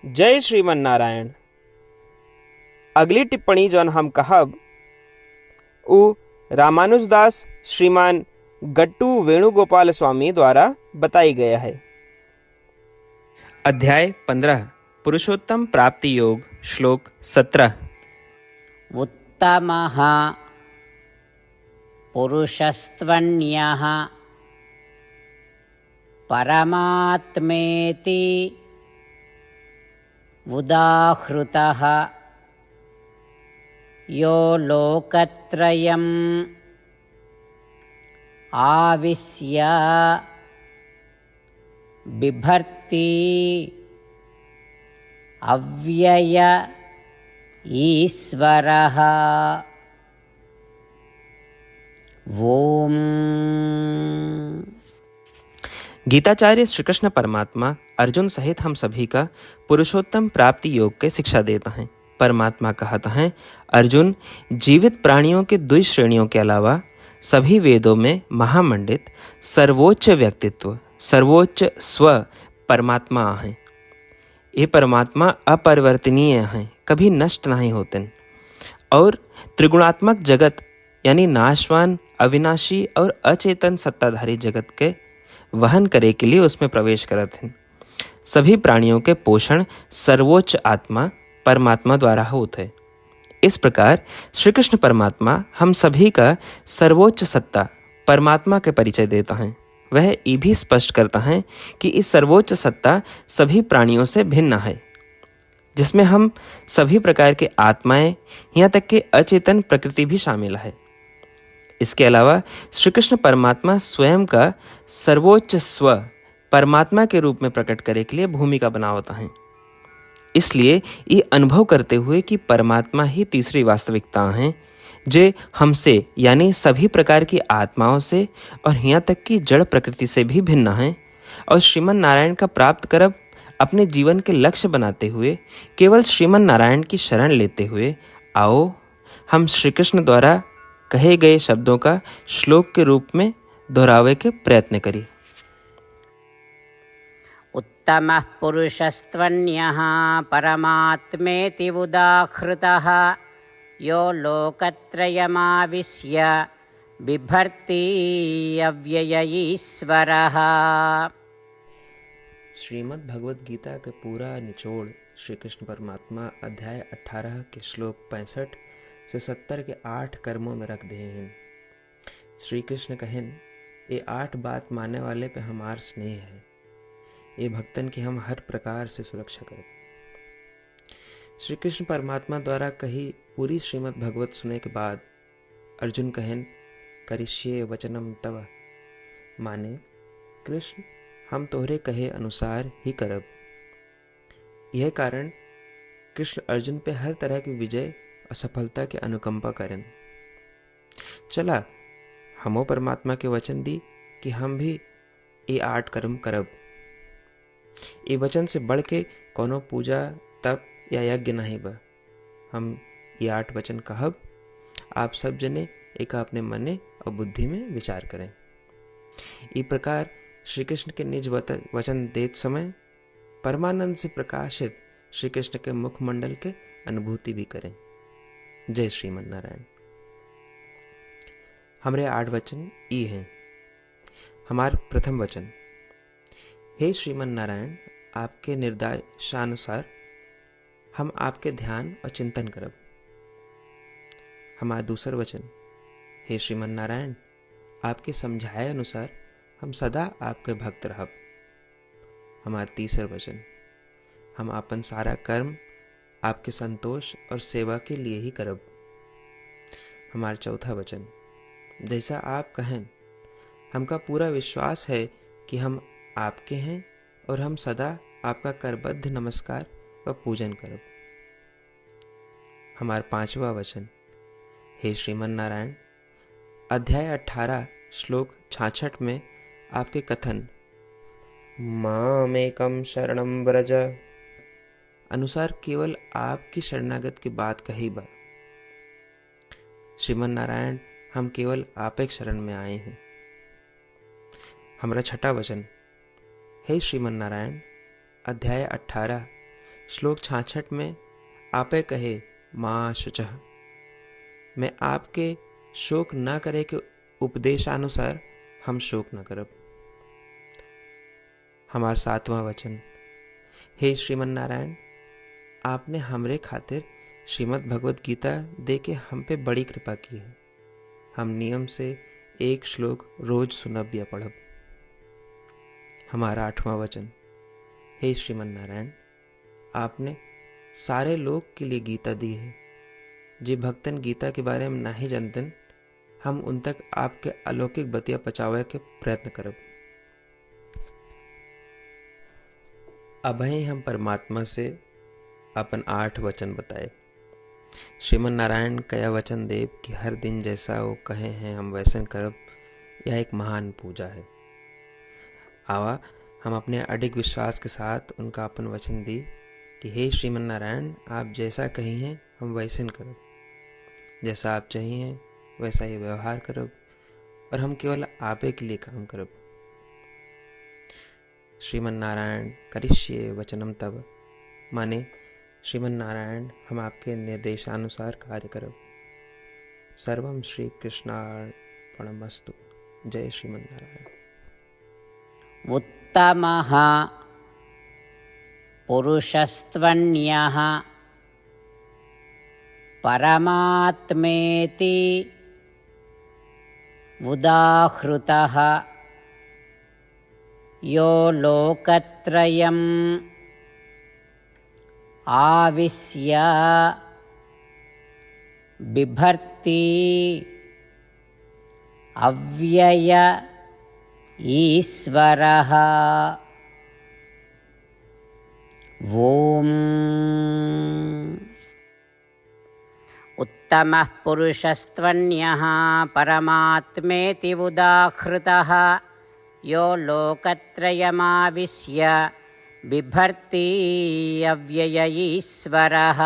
जय श्रीमन नारायण। अगली टिप्पणी जौन हम कहब उ रामानुजदास श्रीमान गट्टू वेणुगोपाल स्वामी द्वारा बताई गया है। अध्याय 15 पुरुषोत्तम प्राप्ति योग श्लोक 17। उत्तमः पुरुषस्त्वन्यः परमात्मेति उदाहृतः यो लोकत्रयम् आविश्य बिभर्ति अव्यय ईश्वरः। ओम। गीताचार्य श्री कृष्ण परमात्मा अर्जुन सहित हम सभी का पुरुषोत्तम प्राप्ति योग के शिक्षा देता है। परमात्मा कहता है, अर्जुन, जीवित प्राणियों के दुई श्रेणियों के अलावा सभी वेदों में महामंडित सर्वोच्च व्यक्तित्व, सर्वोच्च स्व परमात्मा है। ये परमात्मा अपरिवर्तनीय हैं, कभी नष्ट नहीं होते और त्रिगुणात्मक जगत यानी नाशवान, अविनाशी और अचेतन सत्ताधारी जगत के वहन करे के लिए उसमें प्रवेश करते हैं। सभी प्राणियों के पोषण सर्वोच्च आत्मा परमात्मा द्वारा होते है। इस प्रकार श्री कृष्ण परमात्मा हम सभी का सर्वोच्च सत्ता परमात्मा के परिचय देता है। वह ये भी स्पष्ट करता है कि इस सर्वोच्च सत्ता सभी प्राणियों से भिन्न है, जिसमें हम सभी प्रकार के आत्माएं, यहाँ तक कि अचेतन प्रकृति भी शामिल है। इसके अलावा श्री कृष्ण परमात्मा स्वयं का सर्वोच्च स्व परमात्मा के रूप में प्रकट करने के लिए भूमिका बना होता है। इसलिए ये अनुभव करते हुए कि परमात्मा ही तीसरी वास्तविकता है, जो हमसे यानी सभी प्रकार की आत्माओं से और यहाँ तक कि जड़ प्रकृति से भी भिन्न है, और श्रीमन नारायण का प्राप्त करब अपने जीवन के लक्ष्य बनाते हुए केवल श्रीमन नारायण की शरण लेते हुए आओ हम श्री कृष्ण द्वारा कहे गए शब्दों का श्लोक के रूप में दोहरावे के प्रयत्न करिए। उत्तमः पुरुषस्त्वन्यः परमात्मेति उदाहृतः यो लोकत्रयमाविश्य बिभर्ति अव्यय ईश्वरः। श्रीमद् भगवद गीता का पूरा निचोड़ श्री कृष्ण परमात्मा अध्याय 18 के श्लोक 65 से 70 के 8 कर्मों में रख दे हैं। श्री कृष्ण कहन, ये 8 बात मानने वाले पे हमार स्नेह है, ये भक्तन की हम हर प्रकार से सुरक्षा करें। श्री कृष्ण परमात्मा द्वारा कही पूरी श्रीमद् भगवत सुने के बाद अर्जुन कहन, करिष्ये वचनम तव, माने कृष्ण हम तोहरे कहे अनुसार ही करब। यह कारण कृष्ण अर्जुन पे हर तरह की विजय और सफलता के अनुकंपा करें। चला हमो परमात्मा के वचन दी कि हम भी ये 8 कर्म करब। ये वचन से बढ़ के कोनो पूजा, तप या यज्ञ नहीं बा। हम ये 8 वचन कहब, आप सब जने एक अपने मने और बुद्धि में विचार करें। इस प्रकार श्री कृष्ण के निज वचन देत समय परमानंद से प्रकाशित श्री कृष्ण के मुखमंडल के अनुभूति भी करें। जय श्रीमन नारायण। हमारे 8 वचन ई हैं। हमार प्रथम वचन, हे श्रीमन नारायण, आपके निर्देशानुसार हम आपके ध्यान और चिंतन करब। हमारा दूसर वचन, हे श्रीमन नारायण, आपके समझाए अनुसार हम सदा आपके भक्त रहब। हमारा तीसर वचन, हम अपन सारा कर्म आपके संतोष और सेवा के लिए ही करब। हमारा चौथा वचन, जैसा आप कहें हमका पूरा विश्वास है कि हम आपके हैं और हम सदा आपका करबद्ध नमस्कार व पूजन करब। हमारा पांचवा वचन, हे श्रीमन नारायण, अध्याय 18 श्लोक 66 में आपके कथन मामेकम शरणम व्रज अनुसार केवल आपकी शरणागत की बात कही बा। श्रीमन नारायण, हम केवल आप एक शरण में आए हैं। हमारा छठा वचन, हे श्रीमन नारायण, अध्याय 18 श्लोक 66 में आपे कहे माँ शुचः, मैं आपके शोक न करे के उपदेशानुसार हम शोक न करब। हमार 7वां वचन, हे श्रीमन नारायण, आपने हमरे खातिर श्रीमद् भगवत गीता दे के हम पे बड़ी कृपा की है। हम नियम से एक श्लोक रोज सुनब या पढ़ब। हमारा 8वां वचन, हे श्रीमन नारायण, आपने सारे लोग के लिए गीता दी है। जे भक्तन गीता के बारे में नहीं जानतन, हम उन तक आपके अलौकिक बतिया पहुंचावे के प्रयत्न करब। अभय हम परमात्मा से अपन 8 वचन बताए। श्रीमन नारायण कया वचन देव कि हर दिन जैसा वो कहे हैं हम वैसन करब, यह एक महान पूजा है। आवा हम अपने अडिग विश्वास के साथ उनका अपन वचन दी कि हे श्रीमन नारायण, आप जैसा कही हैं हम वैसन करब, जैसा आप चाहिए वैसा ही व्यवहार करब, और हम केवल आपे के लिए काम करब। श्रीमन नारायण करिष्ये वचनम तब, माने श्रीमन नारायण हम आपके निर्देशानुसार कार्य करब। सर्वम श्री कृष्णार्पणमस्तु। जय श्रीमन नारायण। उत्तमः पुरुषस्त्वन्यः परमात्मेति उदाहृतः यो लोकत्रयम् आविश्य बिभर्ति अव्यय ईश्वरः। ओम। उत्तमः पुरुषस्त्वन्यः परमात्मेति उदाहृतः यो लोकत्रयमाविश्य बिभर्ति अव्यय ईश्वरः।